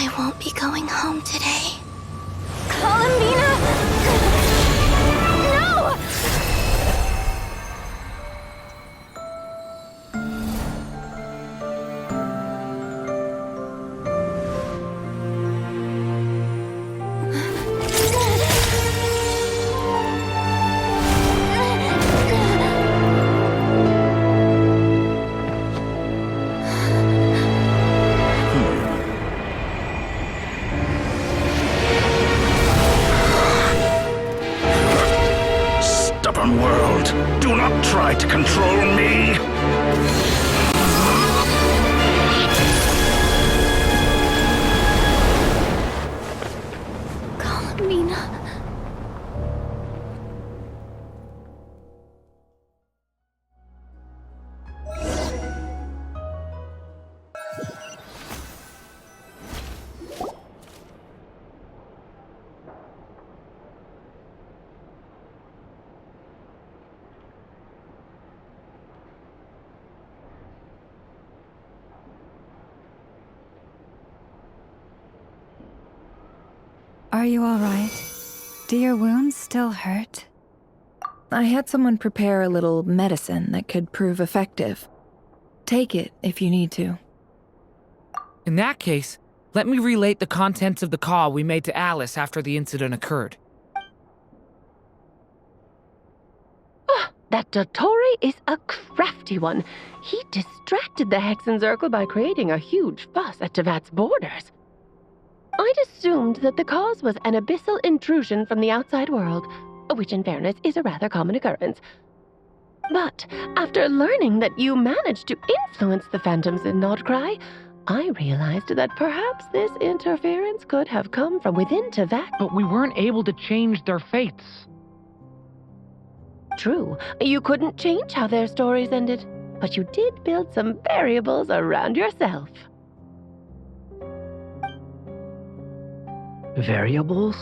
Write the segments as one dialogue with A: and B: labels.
A: I won't be going home today.
B: Columbina! No!
C: Stubborn world, do not try to control me!
A: Columbina.
D: Are you all right? Do your wounds still hurt?
E: I had someone prepare a little medicine that could prove effective. Take it if you need to.
F: In that case, let me relate the contents of the call we made to Alice after the incident occurred.
G: That Dottore is a crafty one. He distracted the Hexenzirkel by creating a huge fuss at Tevat's borders. I'd assumed that the cause was an abyssal intrusion from the outside world, which in fairness is a rather common occurrence. But after learning that you managed to influence the phantoms in Nordcry, I realized that perhaps this interference could have come from within Tevat.
F: But we weren't able to change their fates.
G: True, you couldn't change how their stories ended, but you did build some variables around yourself.
H: Variables?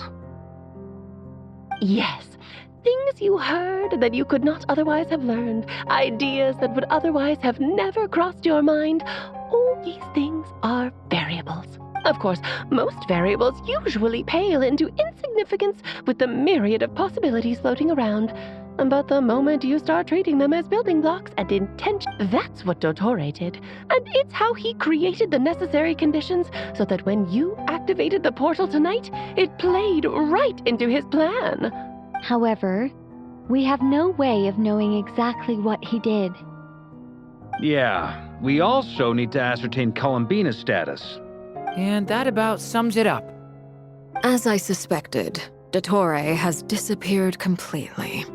G: Yes, things you heard that you could not otherwise have learned, ideas that would otherwise have never crossed your mind. All these things are variables. Of course, most variables usually pale into insignificance with the myriad of possibilities floating around. But the moment you start treating them as building blocks and intention, that's what Dottore did. And it's how he created the necessary conditions so that when you activated the portal tonight, it played right into his plan.
B: However, we have no way of knowing exactly what he did.
H: Yeah, we also need to ascertain Columbina's status.
F: And that about sums it up.
I: As I suspected, Dottore has disappeared completely.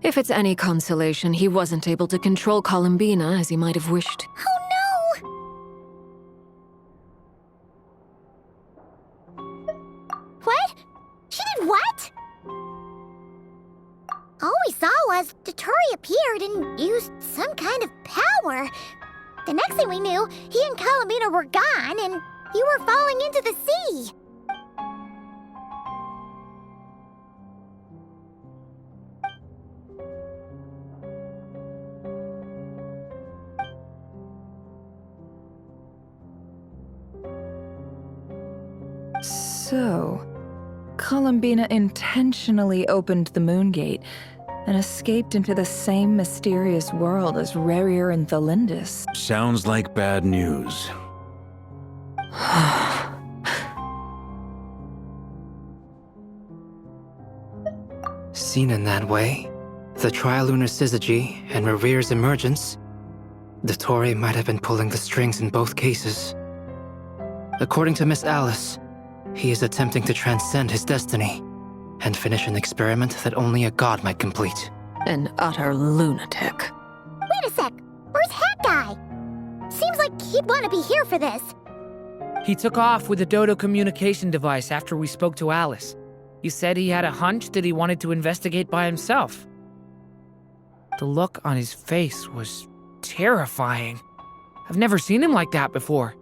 I: If it's any consolation, he wasn't able to control Columbina as he might have wished.
J: Oh no! What? She did what? All we saw was Dottore appeared and used some kind of power. The next thing we knew, he and Columbina were gone and you were falling into the sea.
E: So, Columbina intentionally opened the Moon Gate and escaped into the same mysterious world as Rerir and Thalindis.
K: Sounds like bad news.
L: Seen in that way, the trilunar syzygy and Rerir's emergence, Dottore might have been pulling the strings in both cases. According to Miss Alice, he is attempting to transcend his destiny and finish an experiment that only a god might complete.
I: An utter lunatic.
J: Wait a sec, where's Hat Guy? Seems like he'd want to be here for this.
F: He took off with a Dodo communication device after we spoke to Alice. He said he had a hunch that he wanted to investigate by himself. The look on his face was terrifying. I've never seen him like that before.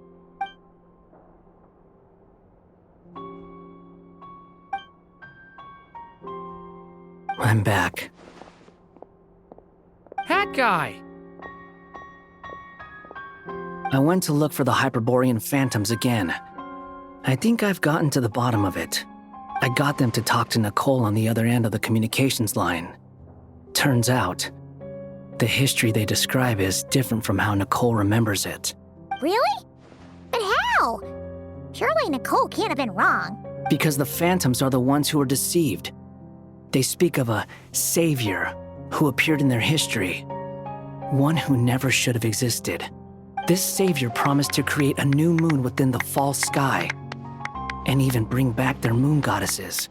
L: I'm back.
F: Hat Guy!
L: I went to look for the Hyperborean phantoms again.
M: I think I've gotten to the bottom of it. I got them to talk to Nicole on the other end of the communications line. Turns out, the history they describe is different from how Nicole remembers it.
J: Really? But how? Surely Nicole can't have been wrong.
M: Because the phantoms are the ones who are deceived. They speak of a savior who appeared in their history. One who never should have existed. This savior promised to create a new moon within the false sky, and even bring back their moon goddesses.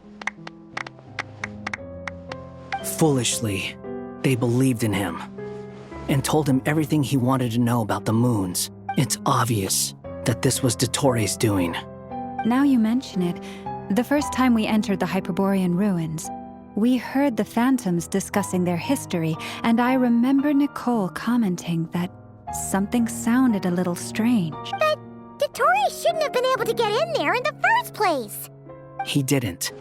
M: Foolishly, they believed in him, and told him everything he wanted to know about the moons. It's obvious that this was Dottoro's doing.
D: Now you mention it, the first time we entered the Hyperborean ruins, we heard the phantoms discussing their history, and I remember Nicole commenting that something sounded a little strange.
J: But Dottore shouldn't have been able to get in there in the first place.
M: He didn't.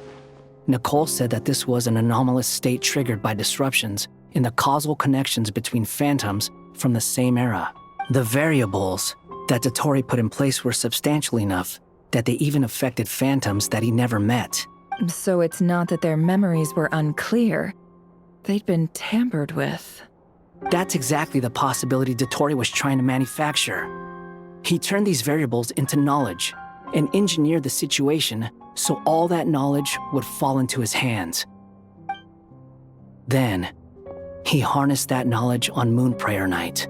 M: Nicole said that this was an anomalous state triggered by disruptions in the causal connections between phantoms from the same era. The variables that Dottore put in place were substantial enough that they even affected phantoms that he never met.
E: So it's not that their memories were unclear. They'd been tampered with.
M: That's exactly the possibility Dottore was trying to manufacture. He turned these variables into knowledge and engineered the situation so all that knowledge would fall into his hands. Then, he harnessed that knowledge on Moon Prayer Night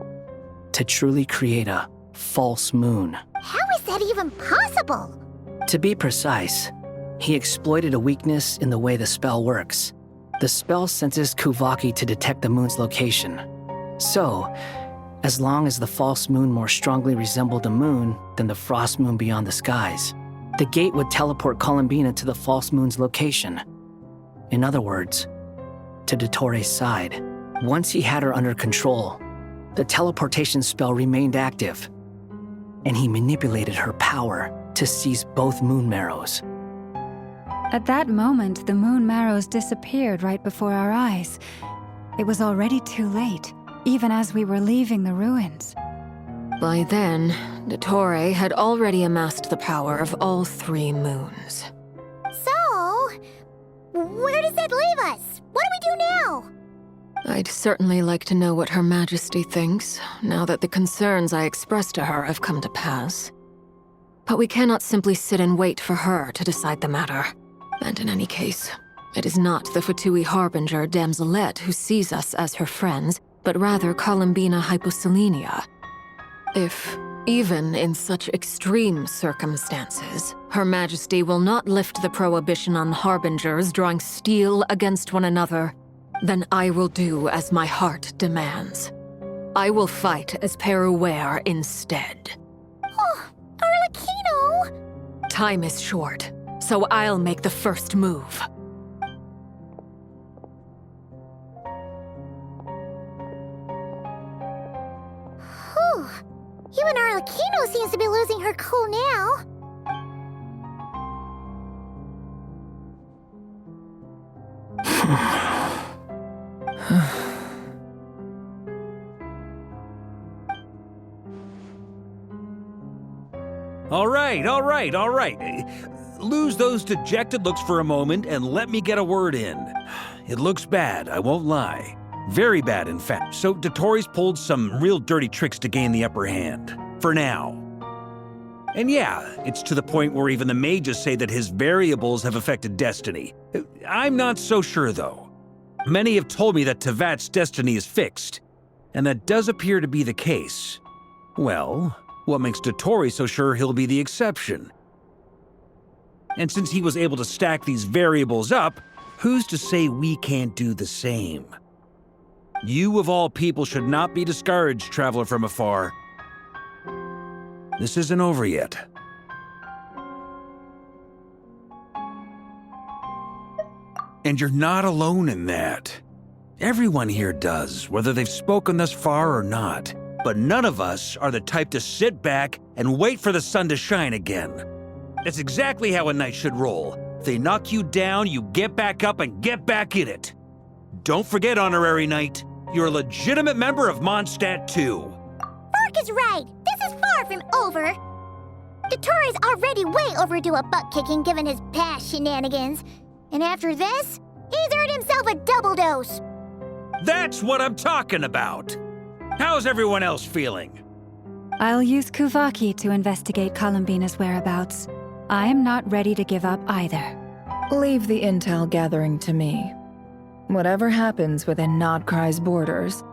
M: to truly create a false moon.
J: How is that even possible?
M: To be precise, he exploited a weakness in the way the spell works. The spell senses Kuvaki to detect the moon's location. So, as long as the false moon more strongly resembled a moon than the frost moon beyond the skies, the gate would teleport Columbina to the false moon's location. In other words, to Dottore's side. Once he had her under control, the teleportation spell remained active, and he manipulated her power to seize both moon marrows.
D: At that moment, the moon marrows disappeared right before our eyes. It was already too late, even as we were leaving the ruins.
I: By then, Dottore had already amassed the power of all 3 moons.
J: So, where does that leave us? What do we do now?
I: I'd certainly like to know what Her Majesty thinks, now that the concerns I expressed to her have come to pass. But we cannot simply sit and wait for her to decide the matter. And in any case, it is not the Fatui Harbinger Damselette who sees us as her friends, but rather Columbina Hyposelenia. If, even in such extreme circumstances, Her Majesty will not lift the prohibition on Harbingers drawing steel against one another, then I will do as my heart demands. I will fight as Peruware instead.
J: Oh, Arlecchino!
I: Time is short, so I'll make the first move.
J: Whew. Even Arlecchino seems to be losing her cool now.
H: All right. Lose those dejected looks for a moment and let me get a word in. It looks bad, I won't lie. Very bad, in fact. So Dottore's pulled some real dirty tricks to gain the upper hand. For now. And yeah, it's to the point where even the mages say that his variables have affected destiny. I'm not so sure, though. Many have told me that Tevat's destiny is fixed, and that does appear to be the case. Well, what makes Dottore so sure he'll be the exception? And since he was able to stack these variables up, who's to say we can't do the same? You of all people should not be discouraged, traveler from afar. This isn't over yet. And you're not alone in that. Everyone here does, whether they've spoken thus far or not. But none of us are the type to sit back and wait for the sun to shine again. That's exactly how a knight should roll. If they knock you down, you get back up and get back in it. Don't forget, Honorary Knight, you're a legitimate member of Mondstadt too.
J: Vark is right. This is far from over. Dotori's already way overdue a butt-kicking given his past shenanigans. And after this, he's earned himself a double dose.
H: That's what I'm talking about! How's everyone else feeling?
D: I'll use Kuvaki to investigate Columbina's whereabouts. I am not ready to give up either.
E: Leave the intel gathering to me. Whatever happens within Nodcry's borders,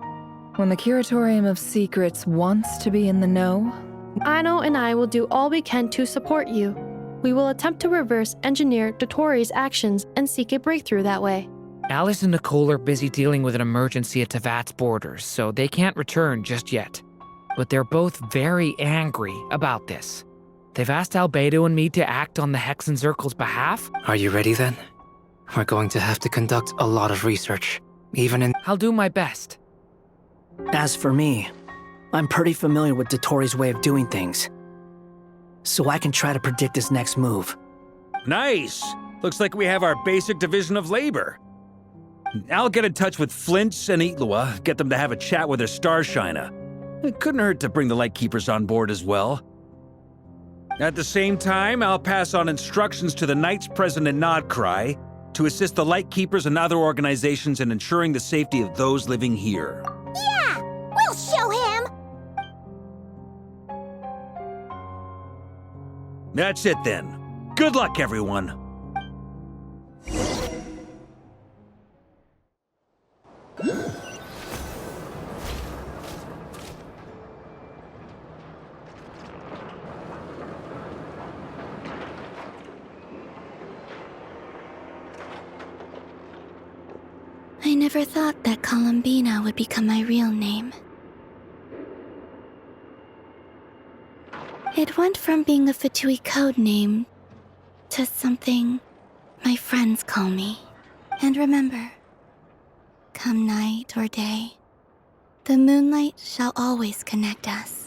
E: when the Curatorium of Secrets wants to be in the know,
N: Ano and I will do all we can to support you. We will attempt to reverse engineer Dotori's actions and seek a breakthrough that way.
F: Alice and Nicole are busy dealing with an emergency at Tevat's borders, so they can't return just yet. But they're both very angry about this. They've asked Albedo and me to act on the Hexen Circle's behalf.
L: Are you ready then? We're going to have to conduct a lot of research, even in...
F: I'll do my best.
M: As for me, I'm pretty familiar with Dotori's way of doing things, so I can try to predict his next move.
H: Nice! Looks like we have our basic division of labor. I'll get in touch with Flints and Itlua, get them to have a chat with their Starshiner. It couldn't hurt to bring the Lightkeepers on board as well. At the same time, I'll pass on instructions to the Knights present in Nodcry to assist the Lightkeepers and other organizations in ensuring the safety of those living here.
J: Yeah! We'll show him!
H: That's it then. Good luck, everyone.
A: I never thought that Columbina would become my real name. It went from being a Fatui code name to something my friends call me. And remember, come night or day, the moonlight shall always connect us.